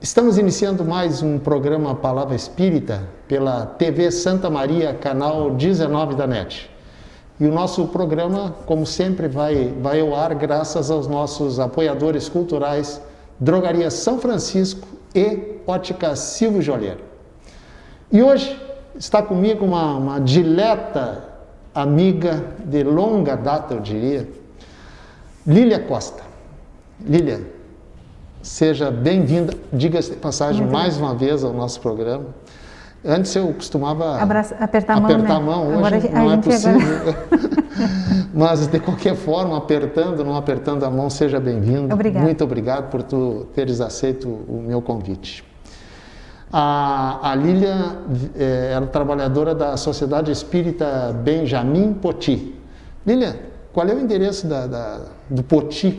Estamos iniciando mais um programa Palavra Espírita pela TV Santa Maria, canal 19 da NET. E o nosso programa, como sempre, vai ao ar graças aos nossos apoiadores culturais, Drogaria São Francisco e Ótica Silvio Joalheiro. E hoje está comigo uma dileta amiga de longa data, eu diria, Lília Costa. Lília, seja bem-vinda, diga-se de passagem mais uma vez ao nosso programa. Antes eu costumava apertar a mão, hoje agora, não é possível. Mas de qualquer forma, não apertando a mão, seja bem-vindo. Obrigada. Muito obrigado por tu teres aceito o meu convite. A Lília era trabalhadora da Sociedade Espírita Benjamin Poti. Lília, qual é o endereço do Poti?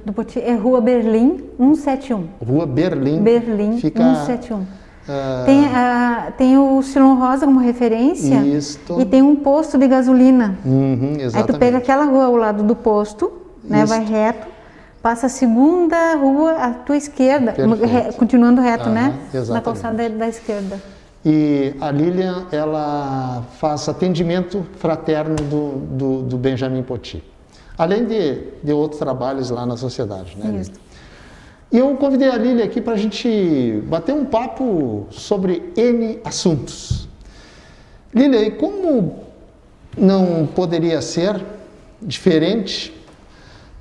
Do Poti é Rua Berlim 171. Rua Berlim. Fica 171. Tem o Silon Rosa como referência. Isto. E tem um posto de gasolina. Exatamente. Aí tu pega aquela rua ao lado do posto, né, vai reto, passa a segunda rua à tua esquerda, continuando reto, né? Exatamente. Na calçada da esquerda. E a Lília, ela faz atendimento fraterno do Benjamin Poti, além de outros trabalhos lá na sociedade, né? Isso. E eu convidei a Lília aqui para a gente bater um papo sobre N assuntos. Lília, e como não poderia ser diferente,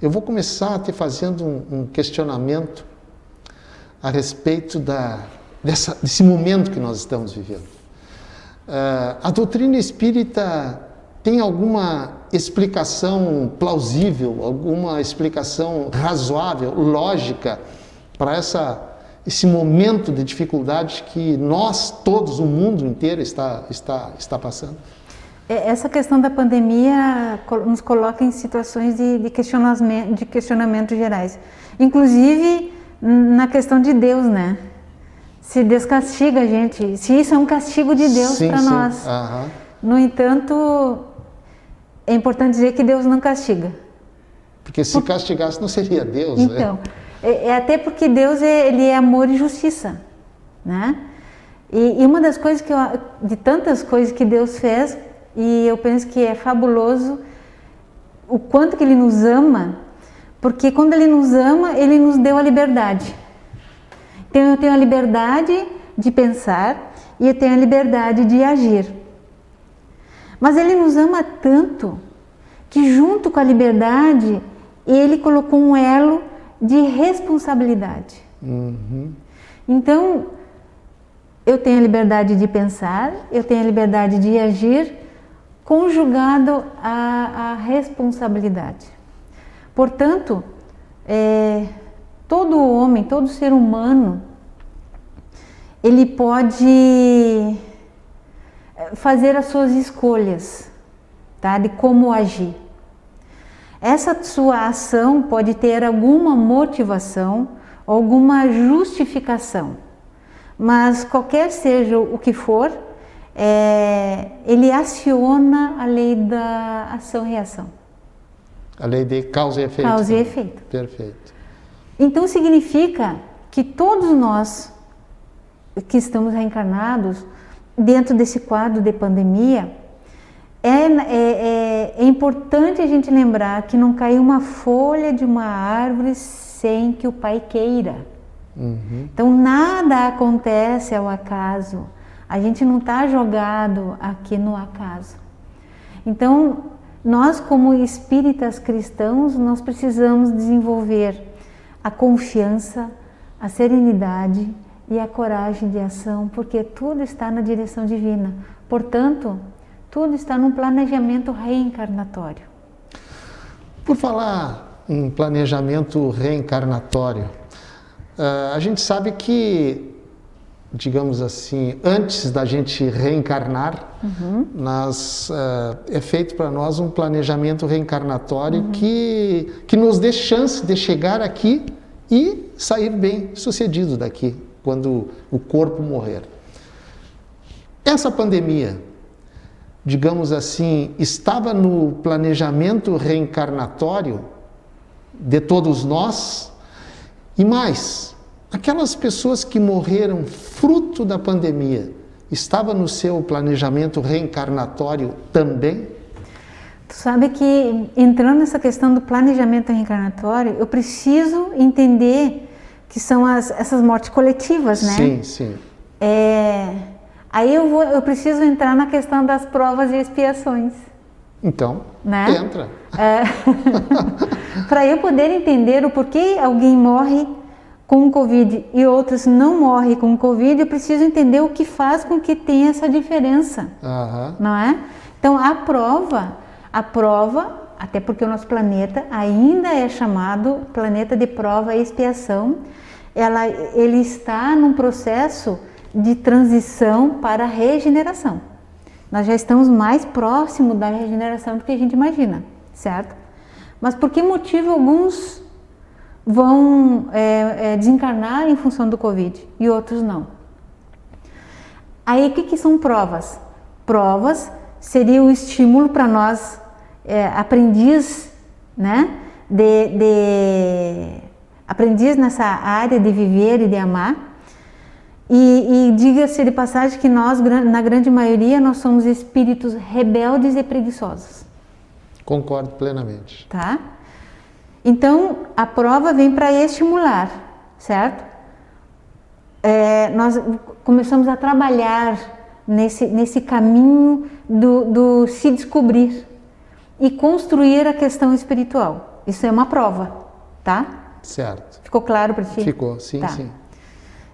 eu vou começar te fazendo um questionamento a respeito desse momento que nós estamos vivendo. A doutrina espírita tem alguma explicação plausível, alguma explicação razoável, lógica, para esse momento de dificuldade que nós, todos, o mundo inteiro está passando? Essa questão da pandemia nos coloca em situações de questionamento gerais. Inclusive na questão de Deus, né? Se Deus castiga a gente, se isso é um castigo de Deus para nós. Aham. No entanto, é importante dizer que Deus não castiga. Porque se castigasse não seria Deus, então, né? Até porque Deus ele é amor e justiça, né? E uma das coisas de tantas coisas que Deus fez, e eu penso que é fabuloso o quanto que Ele nos ama, porque quando Ele nos ama, Ele nos deu a liberdade. Então eu tenho a liberdade de pensar e eu tenho a liberdade de agir. Mas Ele nos ama tanto que junto com a liberdade, Ele colocou um elo de responsabilidade. Uhum. Então, eu tenho a liberdade de pensar, eu tenho a liberdade de agir, conjugado à responsabilidade. Portanto, todo homem, todo ser humano, ele pode fazer as suas escolhas, tá? De como agir. Essa sua ação pode ter alguma motivação, alguma justificação, mas qualquer seja o que for, ele aciona a lei da ação e reação. A lei de causa e efeito. Causa e efeito. Perfeito. Então significa que todos nós que estamos reencarnados dentro desse quadro de pandemia, é importante a gente lembrar que não caiu uma folha de uma árvore sem que o Pai queira. Uhum. Então nada acontece ao acaso. A gente não está jogado aqui no acaso. Então nós, como espíritas cristãos, nós precisamos desenvolver a confiança, a serenidade e a coragem de ação, porque tudo está na direção divina. Portanto, tudo está num planejamento reencarnatório. Por falar em planejamento reencarnatório, a gente sabe que, digamos assim, antes da gente reencarnar, é feito para nós um planejamento reencarnatório que nos dê chance de chegar aqui e sair bem sucedido daqui, quando o corpo morrer. Essa pandemia, digamos assim, estava no planejamento reencarnatório de todos nós, e mais, aquelas pessoas que morreram fruto da pandemia, estava no seu planejamento reencarnatório também? Tu sabe que, entrando nessa questão do planejamento reencarnatório, eu preciso entender que são essas mortes coletivas, né? Sim, sim. Aí eu preciso entrar na questão das provas e expiações. Então, né? entra. Para eu poder entender o porquê alguém morre com o Covid e outros não morrem com o Covid, eu preciso entender o que faz com que tenha essa diferença, não é? Então, a prova, até porque o nosso planeta ainda é chamado planeta de prova e expiação, ele está num processo de transição para a regeneração. Nós já estamos mais próximos da regeneração do que a gente imagina, certo? Mas por que motivo alguns vão desencarnar em função do Covid e outros não? Aí o que são provas? Provas seria o estímulo para nós, aprendiz, né? Aprendiz nessa área de viver e de amar. E diga-se de passagem que nós, na grande maioria, nós somos espíritos rebeldes e preguiçosos. Concordo plenamente. Tá? Então, a prova vem para estimular, certo? Nós começamos a trabalhar nesse caminho do se descobrir e construir a questão espiritual. Isso é uma prova, tá? Certo. Ficou claro para ti? Ficou, sim, tá. Sim.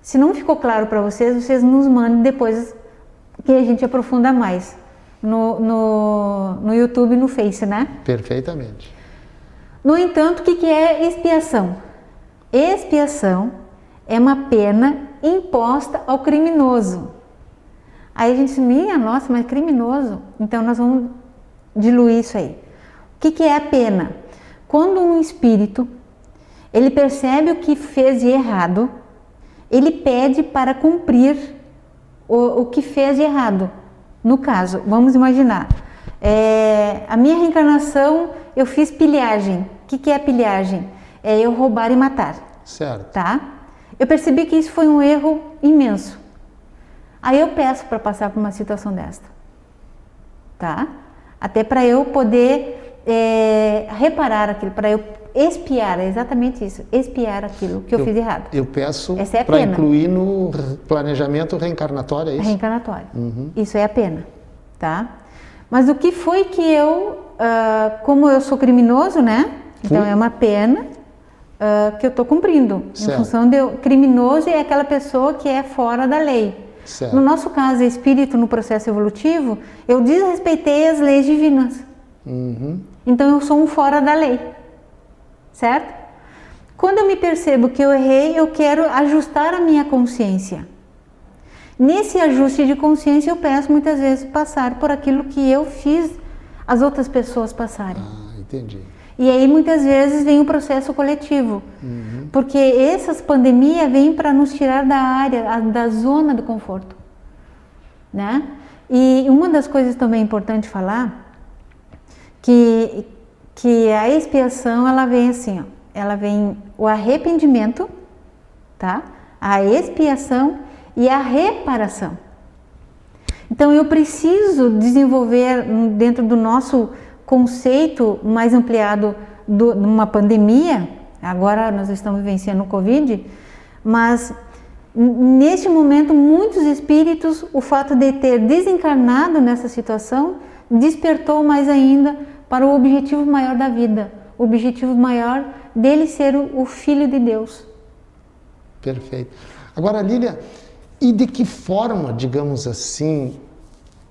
Se não ficou claro para vocês nos mandem depois que a gente aprofunda mais no YouTube e no Face, né? Perfeitamente. No entanto, o que é expiação? Expiação é uma pena imposta ao criminoso. Aí a gente diz, minha nossa, mas criminoso. Então nós vamos diluir isso aí. O que é a pena? Quando um espírito, ele percebe o que fez de errado, ele pede para cumprir o que fez de errado. No caso, vamos imaginar, a minha reencarnação, eu fiz pilhagem. O que é pilhagem? É eu roubar e matar. Certo. Tá? Eu percebi que isso foi um erro imenso. Aí eu peço para passar por uma situação desta. Tá? Até para eu poder reparar aquilo, para eu expiar, é exatamente isso, expiar aquilo que eu fiz errado. Eu peço Essa é para incluir no planejamento reencarnatório, é isso? Reencarnatório. Uhum. Isso é a pena, tá? Mas o que foi que como eu sou criminoso, né? Então é uma pena que eu estou cumprindo. Certo. Em função de criminoso é aquela pessoa que é fora da lei. Certo. No nosso caso, espírito no processo evolutivo, eu desrespeitei as leis divinas. Uhum. Então eu sou um fora da lei. Certo? Quando eu me percebo que eu errei, eu quero ajustar a minha consciência. Nesse ajuste de consciência, eu peço muitas vezes passar por aquilo que eu fiz as outras pessoas passarem. Ah, entendi. E aí muitas vezes vem o processo coletivo. Uhum. Porque essas pandemias vêm para nos tirar da área, da zona do conforto. Né? E uma das coisas também importante falar, que a expiação, ela vem assim, ó, ela vem o arrependimento, tá? A expiação e a reparação. Então eu preciso desenvolver dentro do nosso conceito mais ampliado de uma pandemia, agora nós estamos vivenciando o Covid, mas neste momento muitos espíritos, o fato de ter desencarnado nessa situação, despertou mais ainda para o objetivo maior da vida, o objetivo maior dele ser o Filho de Deus. Perfeito. Agora, Lília, e de que forma, digamos assim,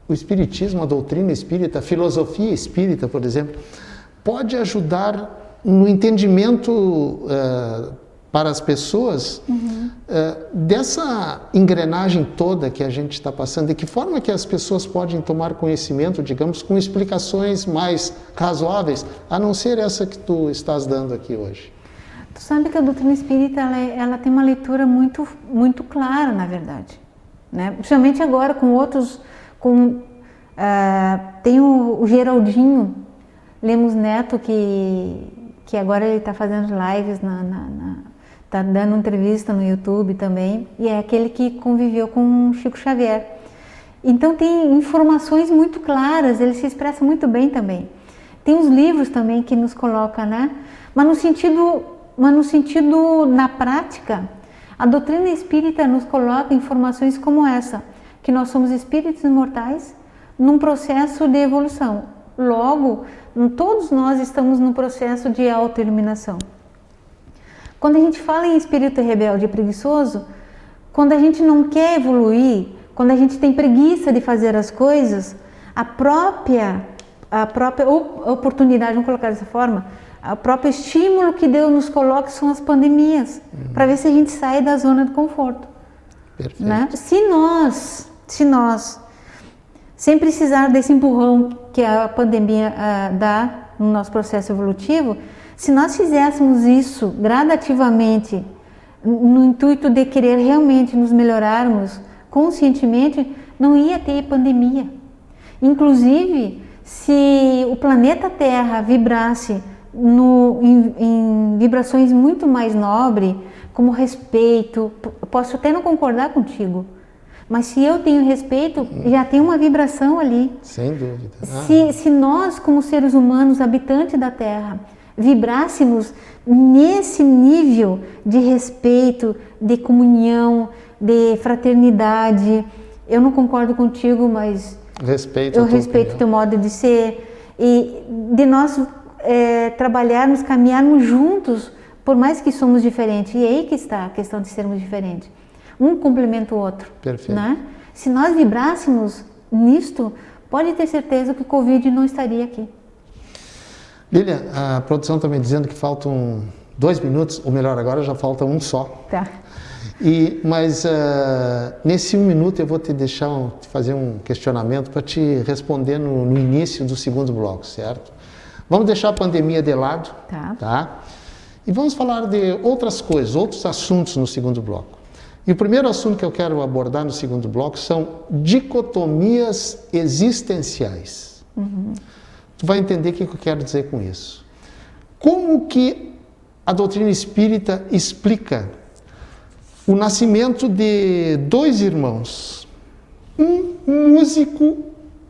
o Espiritismo, a doutrina espírita, a filosofia espírita, por exemplo, pode ajudar no entendimento para as pessoas dessa engrenagem toda que a gente está passando? De que forma que as pessoas podem tomar conhecimento, digamos, com explicações mais razoáveis, a não ser essa que tu estás dando aqui hoje? Tu sabe que a doutrina espírita ela tem uma leitura muito, muito clara, na verdade, né? Principalmente agora com outros, tem o Geraldinho Lemos Neto, que agora ele está fazendo lives, está dando entrevista no YouTube também, e é aquele que conviveu com Chico Xavier. Então tem informações muito claras, ele se expressa muito bem também. Tem os livros também que nos colocam, né? Mas no sentido, na prática, a doutrina espírita nos coloca informações como essa, que nós somos espíritos imortais num processo de evolução. Logo, todos nós estamos num processo de autoiluminação. Quando a gente fala em espírito rebelde e preguiçoso, quando a gente não quer evoluir, quando a gente tem preguiça de fazer as coisas, a própria oportunidade, vamos colocar dessa forma, o próprio estímulo que Deus nos coloca são as pandemias, para ver se a gente sai da zona de conforto. Perfeito. Né? Se nós, sem precisar desse empurrão que a pandemia dá no nosso processo evolutivo, se nós fizéssemos isso gradativamente, no intuito de querer realmente nos melhorarmos conscientemente, não ia ter pandemia. Inclusive, se o planeta Terra vibrasse em vibrações muito mais nobres, como respeito, posso até não concordar contigo, mas se eu tenho respeito, já tem uma vibração ali. Sem dúvida. Se nós, como seres humanos, habitantes da Terra, vibrássemos nesse nível de respeito, de comunhão, de fraternidade, eu não concordo contigo, mas eu respeito teu modo de ser, e de nós trabalharmos, caminharmos juntos, por mais que somos diferentes. E aí que está a questão de sermos diferentes. Um complementa o outro. Perfeito. Né? Se nós vibrássemos nisto, pode ter certeza que o Covid não estaria aqui. Lília, a produção está me dizendo que faltam 2 minutos, ou melhor, agora já falta um só. Tá. Mas nesse 1 minuto eu vou te fazer um questionamento para te responder no início do segundo bloco, certo? Vamos deixar a pandemia de lado, tá? E vamos falar de outras coisas, outros assuntos no segundo bloco. E o primeiro assunto que eu quero abordar no segundo bloco são dicotomias existenciais. Tu vai entender o que eu quero dizer com isso. Como que a doutrina espírita explica o nascimento de 2 irmãos, um músico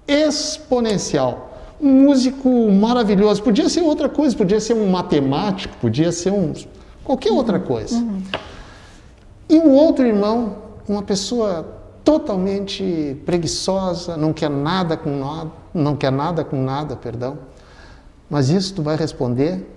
exponencial, um músico maravilhoso, podia ser outra coisa, podia ser um matemático, podia ser qualquer outra coisa. E um outro irmão, uma pessoa totalmente preguiçosa, não quer nada com nada, mas isso tu vai responder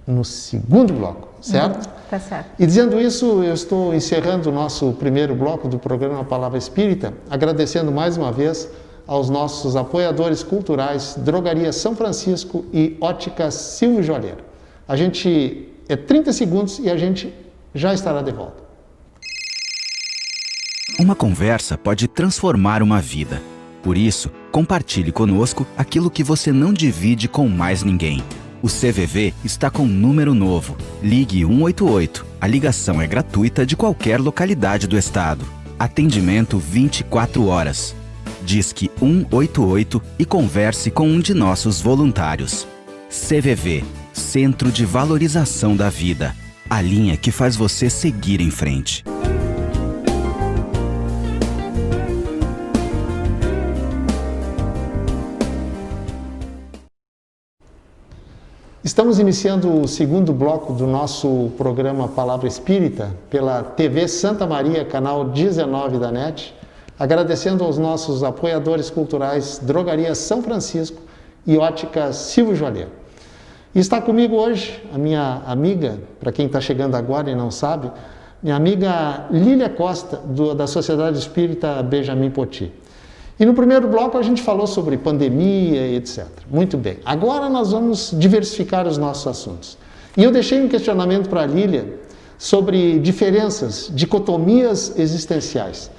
no segundo bloco, certo? Tá certo. E dizendo isso, eu estou encerrando o nosso primeiro bloco do programa Palavra Espírita, agradecendo mais uma vez aos nossos apoiadores culturais, Drogaria São Francisco e Ótica Silvio Joalheiro. A gente 30 segundos e a gente já estará de volta. Uma conversa pode transformar uma vida. Por isso, compartilhe conosco aquilo que você não divide com mais ninguém. O CVV está com um número novo. Ligue 188. A ligação é gratuita de qualquer localidade do estado. Atendimento 24 horas. Disque 188 e converse com um de nossos voluntários. CVV, Centro de Valorização da Vida. A linha que faz você seguir em frente. Estamos iniciando o segundo bloco do nosso programa Palavra Espírita pela TV Santa Maria, canal 19 da NET, agradecendo aos nossos apoiadores culturais Drogaria São Francisco e Ótica Silvio Joalheiro. E está comigo hoje a minha amiga, para quem está chegando agora e não sabe, minha amiga Lília Costa, da Sociedade Espírita Benjamin Poti. E no primeiro bloco a gente falou sobre pandemia e etc. Muito bem. Agora nós vamos diversificar os nossos assuntos. E eu deixei um questionamento para a Lília sobre diferenças, dicotomias existenciais.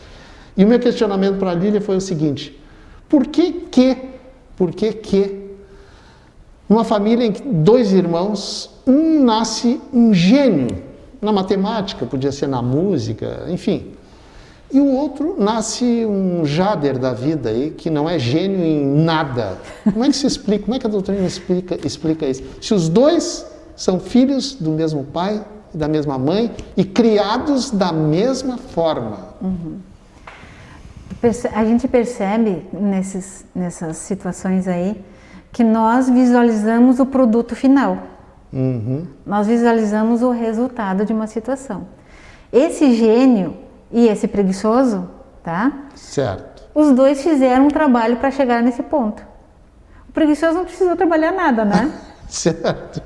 E o meu questionamento para a Lília foi o seguinte: por que numa família em que 2 irmãos, um nasce um gênio na matemática, podia ser na música, enfim, e o outro nasce um Jader da vida aí, que não é gênio em nada? Como é que se explica? Como é que a doutrina explica isso? Se os 2 são filhos do mesmo pai, da mesma mãe e criados da mesma forma. A gente percebe nessas situações aí que nós visualizamos o produto final. Nós visualizamos o resultado de uma situação. Esse gênio e esse preguiçoso, tá? Certo. Os dois fizeram um trabalho para chegar nesse ponto. O preguiçoso não precisou trabalhar nada, né? Certo.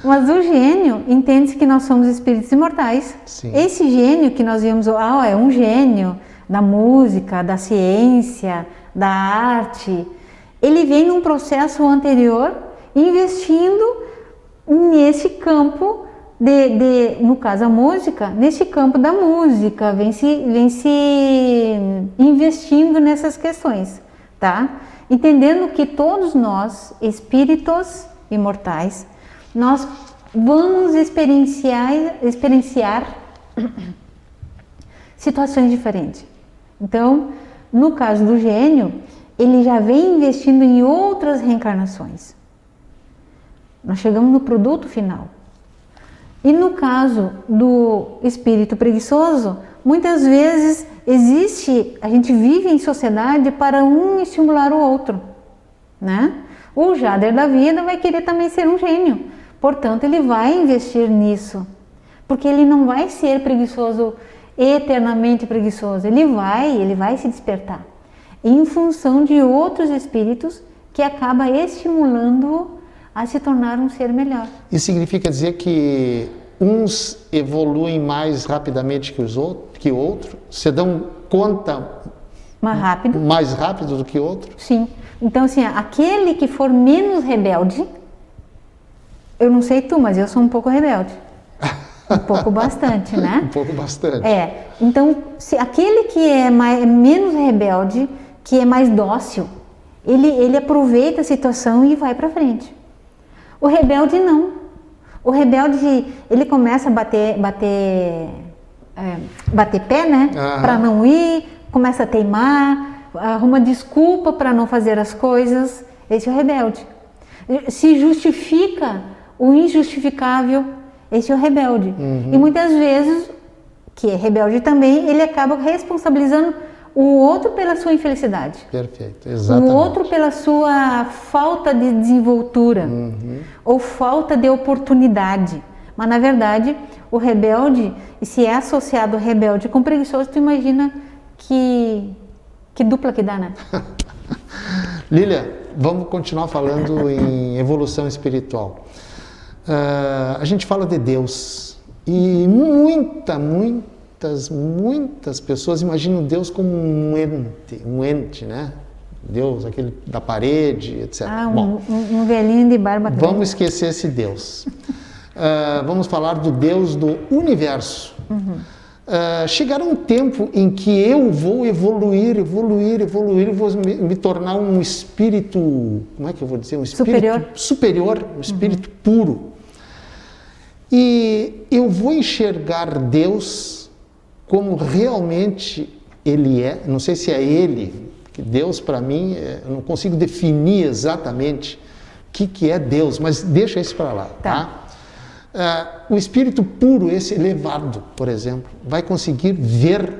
Mas o gênio entende que nós somos espíritos imortais. Sim. Esse gênio que nós vimos, é um gênio da música, da ciência, da arte. Ele vem num processo anterior investindo nesse campo no caso a música, nesse campo da música, vem se investindo nessas questões, tá? Entendendo que todos nós, espíritos imortais, nós vamos experienciar situações diferentes. Então, no caso do gênio, ele já vem investindo em outras reencarnações. Nós chegamos no produto final. E no caso do espírito preguiçoso, muitas vezes a gente vive em sociedade para um estimular o outro, né? O Jader da vida vai querer também ser um gênio, portanto ele vai investir nisso, porque ele não vai ser preguiçoso, eternamente preguiçoso, ele vai se despertar em função de outros espíritos que acaba estimulando a se tornar um ser melhor. Isso significa dizer que uns evoluem mais rapidamente que outros? Se dão conta mais rápido do que outro? Sim. Então, assim, aquele que for menos rebelde, eu não sei tu, mas eu sou um pouco rebelde. Um pouco bastante, né? Um pouco bastante. Então, se aquele que é menos rebelde, que é mais dócil, ele aproveita a situação e vai para frente. O rebelde não. O rebelde, ele começa a bater pé, né? Para não ir, começa a teimar, arruma desculpa para não fazer as coisas. Esse é o rebelde. Se justifica o injustificável. Esse é o rebelde. E muitas vezes, que é rebelde também, ele acaba responsabilizando o outro pela sua infelicidade. Perfeito, exatamente. O outro pela sua falta de desenvoltura ou falta de oportunidade. Mas, na verdade, o rebelde, e se é associado o rebelde com preguiçoso, tu imagina que dupla que dá, né? Lília, vamos continuar falando em evolução espiritual. A gente fala de Deus e muitas pessoas imaginam Deus como um ente, né? Deus, aquele da parede, etc. Bom, um velhinho de barba. Vamos esquecer esse Deus. Vamos falar do Deus do universo. Chegará um tempo em que eu vou evoluir, vou me tornar um espírito, como é que eu vou dizer? Um espírito superior, um espírito puro. E eu vou enxergar Deus como realmente Ele é. Não sei se é Ele, que Deus para mim, eu não consigo definir exatamente o que é Deus, mas deixa isso para lá, tá? O espírito puro, esse elevado, por exemplo, vai conseguir ver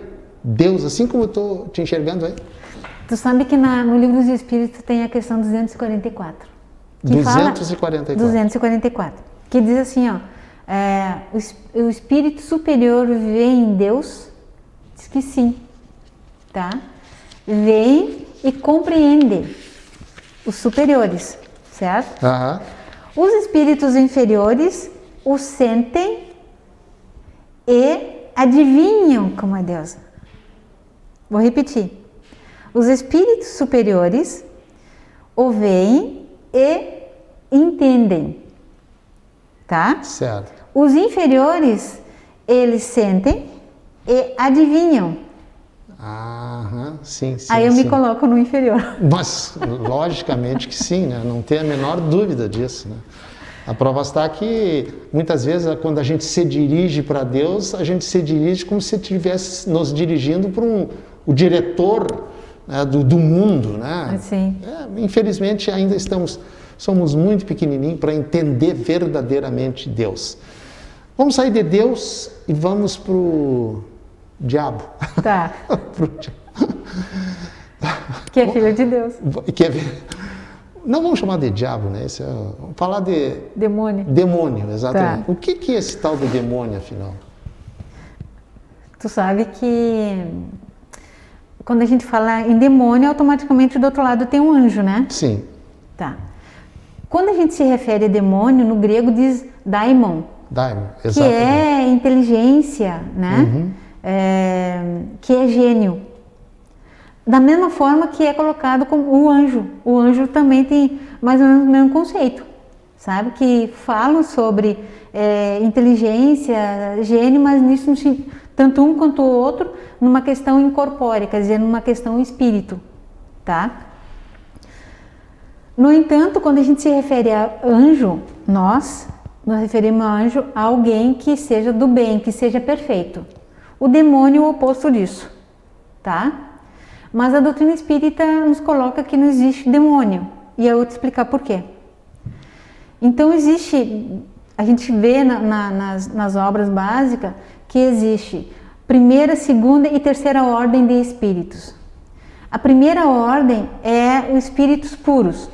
Deus assim como eu estou te enxergando aí? Tu sabe que no livro dos Espíritos tem a questão 244. 244. Que diz assim, o espírito superior vê em Deus? Diz que sim, tá? Vê e compreende os superiores, certo? Os espíritos inferiores o sentem e adivinham como é Deus. Vou repetir. Os espíritos superiores o veem e entendem, tá? Certo. Os inferiores, eles sentem e adivinham. Sim. Aí eu me coloco no inferior. Mas, logicamente que sim, né? Não tem a menor dúvida disso, né? A prova está que, muitas vezes, quando a gente se dirige para Deus, a gente se dirige como se estivesse nos dirigindo para o diretor, né, do mundo, né? Sim. Infelizmente, somos muito pequenininhos para entender verdadeiramente Deus. Vamos sair de Deus e vamos pro diabo. Tá. Pro diabo. Que é filho de Deus. Não vamos chamar de diabo, né? Vamos falar de Demônio. demônio, exatamente. Tá. O que é esse tal de demônio, afinal? Tu sabe que quando a gente fala em demônio, automaticamente do outro lado tem um anjo, né? Sim. Tá. Quando a gente se refere a demônio, no grego diz daimon, Daimon, que exatamente. é inteligência, né? Que é gênio. Da mesma forma que é colocado como o anjo. O anjo também tem mais ou menos o mesmo conceito, sabe? Que falam sobre inteligência, gênio, mas nisso, tanto um quanto o outro, numa questão incorpórea, quer dizer, numa questão espírito, tá? No entanto, quando a gente se refere a anjo, nós nos referimos a anjo a alguém que seja do bem, que seja perfeito. O demônio é o oposto disso, tá? Mas a doutrina espírita nos coloca que não existe demônio. E eu vou te explicar por quê. Então existe, a gente vê nas obras básicas que existe primeira, segunda e terceira ordem de espíritos. A primeira ordem é os espíritos puros,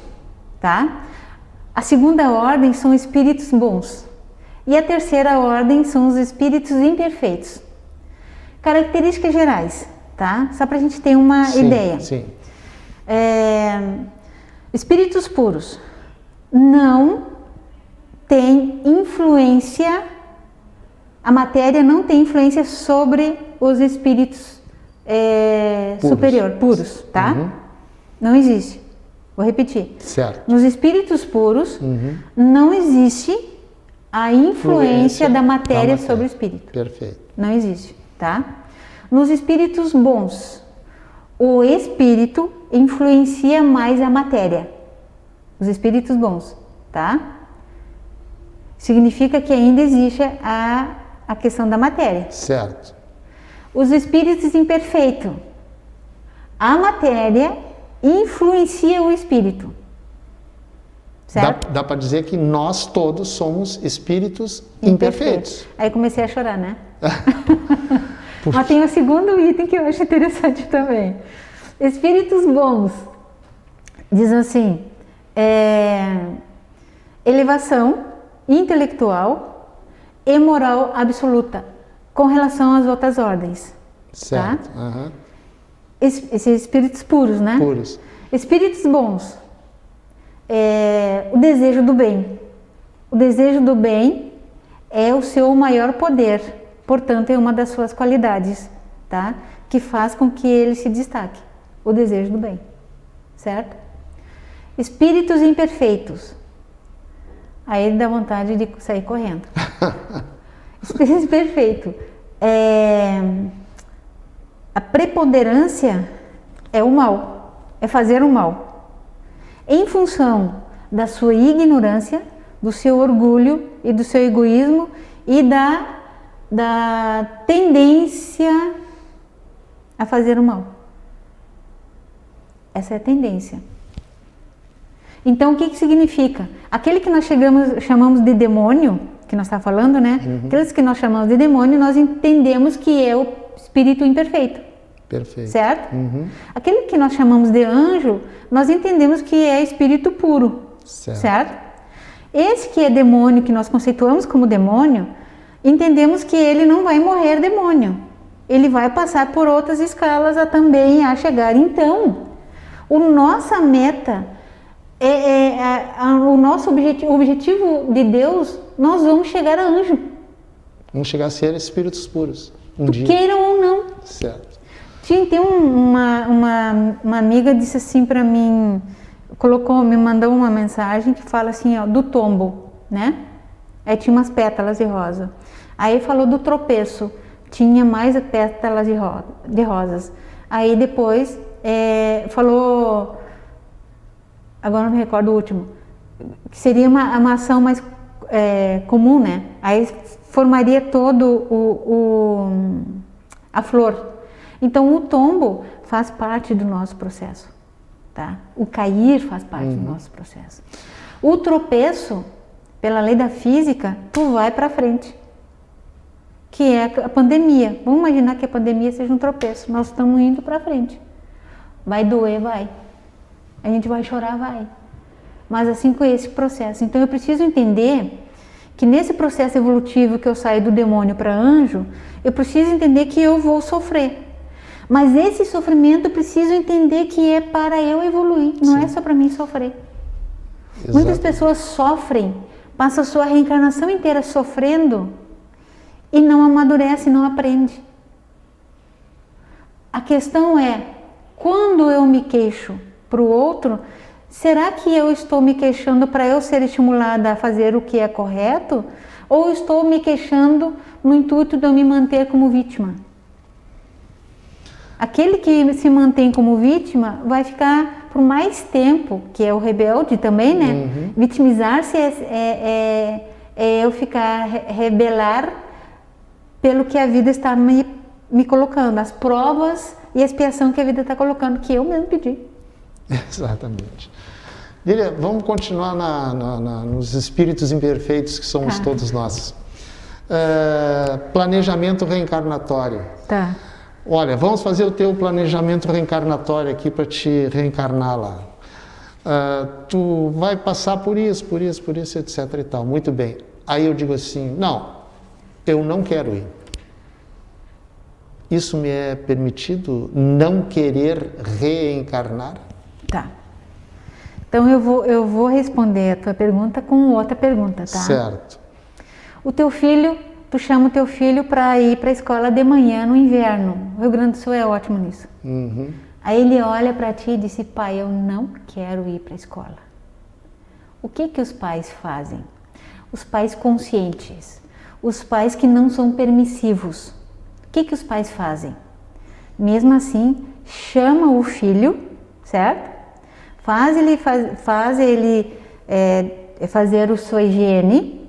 tá? A segunda ordem são espíritos bons. E a terceira ordem são os espíritos imperfeitos. Características gerais, tá? Só para a gente ter uma ideia. Sim. Espíritos puros não tem influência, a matéria não tem influência sobre os espíritos puros, tá? Uhum. Não existe. Vou repetir. Certo. Nos espíritos puros não existe a influência da matéria sobre o espírito. Perfeito. Não existe, tá? Nos espíritos bons, o espírito influencia mais a matéria. Os espíritos bons, tá? Significa que ainda existe a questão da matéria. Certo. Os espíritos imperfeitos, a matéria influencia o espírito. Certo? Dá para dizer que nós todos somos espíritos imperfeitos. Aí comecei a chorar, né? Mas tem o segundo item que eu acho interessante também. Espíritos bons. Diz assim, elevação intelectual e moral absoluta com relação às outras ordens. Certo. Tá? Uhum. Esses espíritos puros, né? Puros. Espíritos bons. O desejo do bem. O desejo do bem é o seu maior poder, portanto é uma das suas qualidades, tá? Que faz com que ele se destaque. O desejo do bem, certo? Espíritos imperfeitos. Aí dá vontade de sair correndo. Espírito perfeito. A preponderância é o mal, é fazer o mal. Em função da sua ignorância, do seu orgulho e do seu egoísmo e da tendência a fazer o mal. Essa é a tendência. Então, o que significa? Aquele que nós chamamos de demônio, que nós estamos falando, né? Aqueles que nós chamamos de demônio, nós entendemos que é o espírito imperfeito. Perfeito. Certo? Aquele que nós chamamos de anjo, nós entendemos que é espírito puro. Certo? Esse que é demônio, que nós conceituamos como demônio, entendemos que ele não vai morrer demônio. Ele vai passar por outras escalas também a chegar. Então, nossa meta, o nosso objetivo de Deus, nós vamos chegar a anjo. Vamos chegar a ser espíritos puros. Dia. Queiram ou não. Certo. Tem uma amiga disse assim para mim, me mandou uma mensagem que fala assim, ó, do tombo, né? Aí tinha umas pétalas de rosa. Aí falou do tropeço, tinha mais pétalas de rosas. Aí depois falou, agora não me recordo o último, que seria uma ação mais comum, né? Aí formaria todo a flor. Então o tombo faz parte do nosso processo, tá? O cair faz parte do nosso processo. O tropeço, pela lei da física, tu vai para frente, que é a pandemia. Vamos imaginar que a pandemia seja um tropeço. Nós estamos indo para frente. Vai doer, vai. A gente vai chorar, vai. Mas assim com esse processo. Então eu preciso entender que nesse processo evolutivo que eu saio do demônio para anjo, eu preciso entender que eu vou sofrer. Mas esse sofrimento eu preciso entender que é para eu evoluir, não é só para mim sofrer. Exato. Muitas pessoas sofrem, passam a sua reencarnação inteira sofrendo e não amadurece, não aprende. A questão é, quando eu me queixo para o outro, será que eu estou me queixando para eu ser estimulada a fazer o que é correto? Ou estou me queixando no intuito de eu me manter como vítima? Aquele que se mantém como vítima vai ficar por mais tempo, que é o rebelde também, né? Uhum. Vitimizar-se é eu ficar, rebelar pelo que a vida está me colocando, as provas e a expiação que a vida está colocando, que eu mesmo pedi. Exatamente. Lília, vamos continuar nos espíritos imperfeitos que somos todos nós. Planejamento reencarnatório. Tá. Olha, vamos fazer o teu planejamento reencarnatório aqui para te reencarnar lá. Tu vai passar por isso, etc e tal. Muito bem. Aí eu digo assim, não, eu não quero ir. Isso me é permitido não querer reencarnar? Tá. Então eu vou responder a tua pergunta com outra pergunta, tá? Certo. O teu filho, tu chama o teu filho para ir para a escola de manhã no inverno. O Rio Grande do Sul é ótimo nisso. Uhum. Aí ele olha para ti e diz, pai, eu não quero ir para a escola. O que os pais fazem? Os pais conscientes, os pais que não são permissivos. O que os pais fazem? Mesmo assim, chama o filho, certo? Faz ele fazer a sua higiene,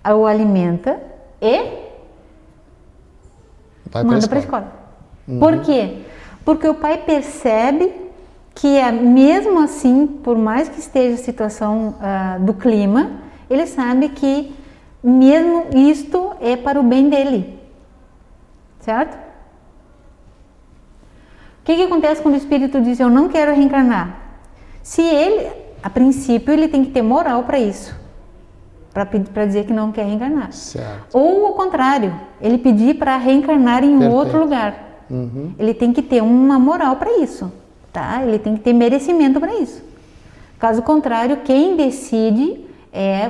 o alimenta e manda para a escola. Uhum. Por quê? Porque o pai percebe que mesmo assim, por mais que esteja a situação do clima, ele sabe que mesmo isto é para o bem dele. Certo? O que acontece quando o espírito diz, eu não quero reencarnar? Se ele, a princípio, ele tem que ter moral para isso, para dizer que não quer reencarnar. Certo. Ou ao contrário, ele pedir para reencarnar em outro lugar. Uhum. Ele tem que ter uma moral para isso, tá? Ele tem que ter merecimento para isso. Caso contrário, quem decide é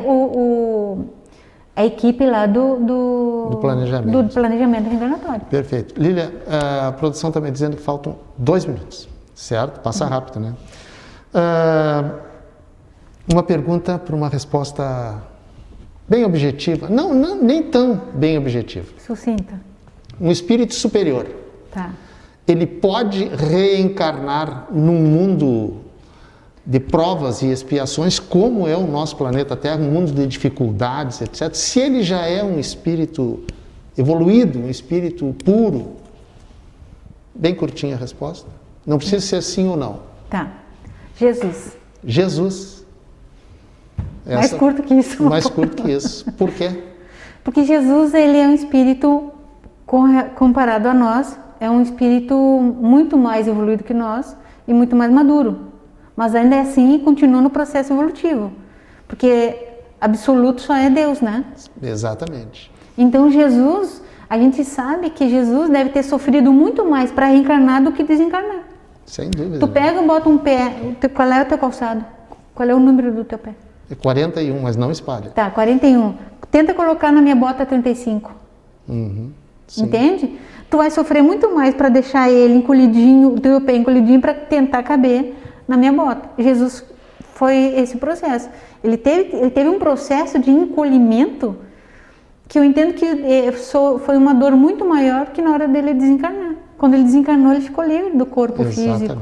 a equipe lá do planejamento reencarnatório. Perfeito. Lília, a produção está me dizendo que faltam 2 minutos, certo? Passa rápido, né? Uma pergunta para uma resposta bem objetiva. Não, nem tão bem objetiva. Sucinta. Um espírito superior. Tá. Ele pode reencarnar num mundo de provas e expiações, como é o nosso planeta Terra, um mundo de dificuldades, etc. Se ele já é um espírito evoluído, um espírito puro, bem curtinha a resposta. Não precisa ser sim ou não. Tá. Jesus. Mais curto que isso. Mais curto que isso. Por quê? Porque Jesus, ele é um espírito, comparado a nós, é um espírito muito mais evoluído que nós e muito mais maduro. Mas ainda assim continua no processo evolutivo, porque absoluto só é Deus, né? Exatamente. Então Jesus, a gente sabe que Jesus deve ter sofrido muito mais para reencarnar do que desencarnar. Sem dúvida. Tu pega e bota um pé, qual é o teu calçado? Qual é o número do teu pé? É 41, mas não espalha. Tá, 41. Tenta colocar na minha bota 35. Uhum, entende? Tu vai sofrer muito mais para deixar ele encolhidinho, o teu pé encolhidinho, para tentar caber na minha bota. Jesus foi esse processo. Ele teve um processo de encolhimento que eu entendo que foi uma dor muito maior que na hora dele desencarnar. Quando ele desencarnou, ele ficou livre do corpo físico.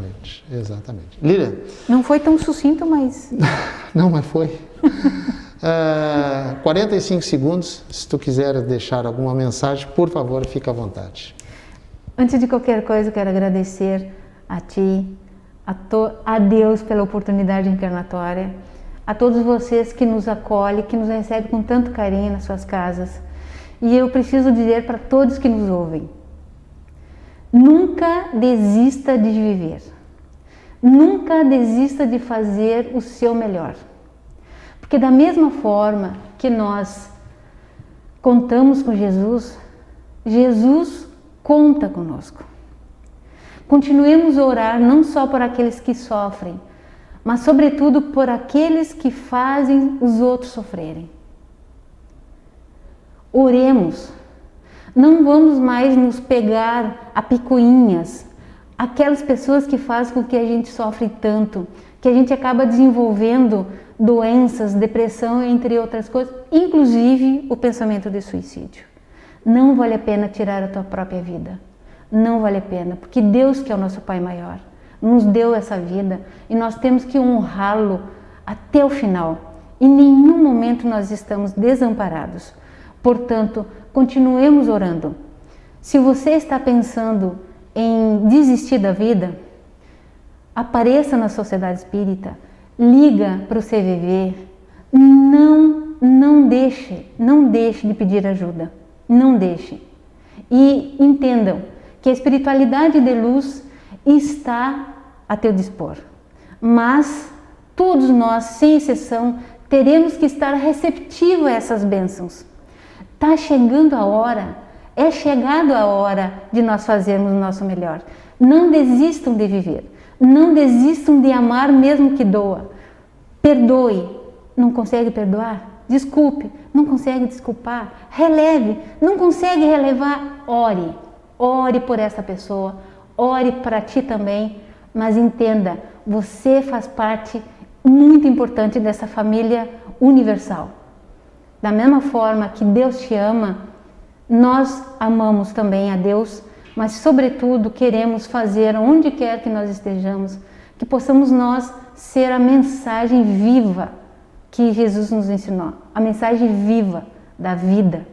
Exatamente. Lília? Não foi tão sucinto, mas... Não, mas foi. 45 segundos. Se tu quiser deixar alguma mensagem, por favor, fica à vontade. Antes de qualquer coisa, eu quero agradecer a ti, a Deus pela oportunidade encarnatória, a todos vocês que nos acolhem, que nos recebem com tanto carinho nas suas casas. E eu preciso dizer para todos que nos ouvem: nunca desista de viver. Nunca desista de fazer o seu melhor. Porque da mesma forma que nós contamos com Jesus, Jesus conta conosco. Continuemos a orar não só por aqueles que sofrem, mas sobretudo por aqueles que fazem os outros sofrerem. Oremos. Não vamos mais nos pegar a picuinhas, aquelas pessoas que fazem com que a gente sofre tanto, que a gente acaba desenvolvendo doenças, depressão, entre outras coisas, inclusive o pensamento de suicídio. Não vale a pena tirar a tua própria vida. Não vale a pena, porque Deus, que é o nosso Pai maior, nos deu essa vida e nós temos que honrá-lo até o final. Em nenhum momento nós estamos desamparados. Portanto, continuemos orando. Se você está pensando em desistir da vida, apareça na Sociedade Espírita, liga para o CVV, não deixe de pedir ajuda, não deixe. E entendam que a espiritualidade de luz está a teu dispor, mas todos nós, sem exceção, teremos que estar receptivos a essas bênçãos. Está chegando a hora, é chegado a hora de nós fazermos o nosso melhor. Não desistam de viver, não desistam de amar mesmo que doa. Perdoe, não consegue perdoar? Desculpe, não consegue desculpar? Releve, não consegue relevar? Ore por essa pessoa, ore para ti também, mas entenda, você faz parte muito importante dessa família universal. Da mesma forma que Deus te ama, nós amamos também a Deus, mas sobretudo queremos fazer onde quer que nós estejamos, que possamos nós ser a mensagem viva que Jesus nos ensinou, a mensagem viva da vida,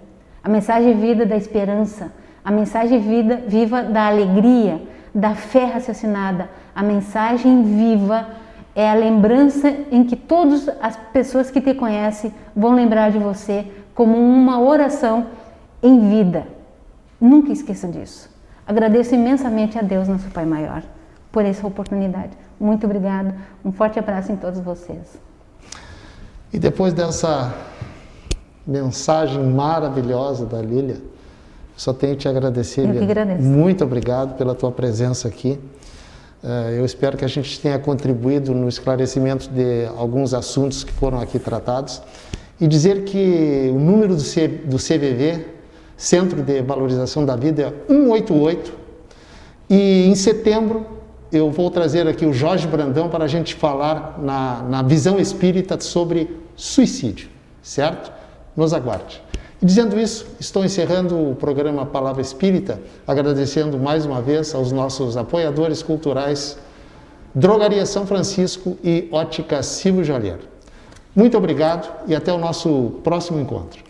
a mensagem viva da esperança, a mensagem viva da alegria, da fé raciocinada. A mensagem viva é a lembrança em que todas as pessoas que te conhecem vão lembrar de você como uma oração em vida. Nunca esqueça disso. Agradeço imensamente a Deus, nosso Pai maior, por essa oportunidade. Muito obrigado. Um forte abraço em todos vocês. E depois dessa mensagem maravilhosa da Lília, só tenho que te agradecer. Eu que agradeço. Muito obrigado pela tua presença aqui. Eu espero que a gente tenha contribuído no esclarecimento de alguns assuntos que foram aqui tratados. E dizer que o número do CVV, Centro de Valorização da Vida, é 188. E em setembro eu vou trazer aqui o Jorge Brandão para a gente falar na visão espírita sobre suicídio, certo? Nos aguarde. E dizendo isso, estou encerrando o programa Palavra Espírita, agradecendo mais uma vez aos nossos apoiadores culturais, Drogaria São Francisco e Ótica Silvio Jalheiro. Muito obrigado e até o nosso próximo encontro.